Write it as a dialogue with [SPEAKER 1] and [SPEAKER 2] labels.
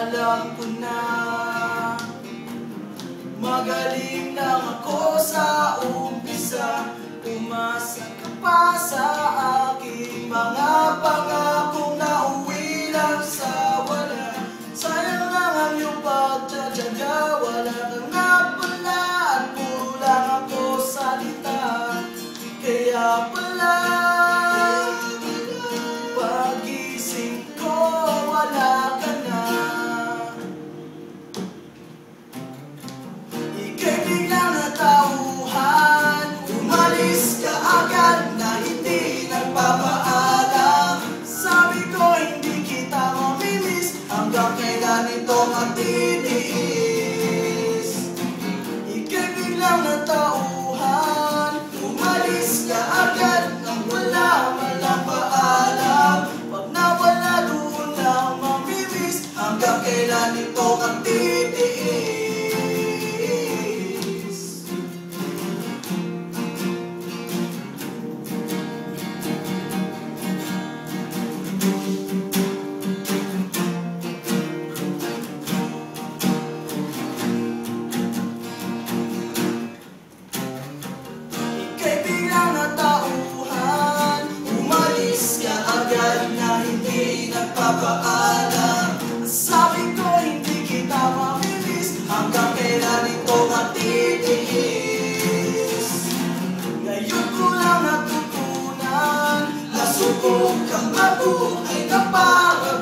[SPEAKER 1] alam ko na magaling lang ako sa umpisa. Umasa ka pa sa aking mga pangakong nauwi lang sa wala. Sayang lang ang iyong pagtsatsaga, wala ka nga pala at puro lang ako salita. Kaya pala pagising ko wala ka na. Ika'y biglang natauhan, umalis ka agad na hindi nagpapaalam. Sabi ko hindi kita mamimiss, hanggang kailan ito magtitiis. Ika'y biglang natauhan, umalis ka agad nang wala man lang paalam. Pag nawala doon lang mamimiss, hanggang kailan ito magtitiis. Ika'y biglang natauhan, umalis ka agad na hindi nagpapaalam. Sabi ko hindi kita mamimiss, hanggang kailan ito matitiis. Ngayon ko lang natutunan, nasubok kang mabuhay na para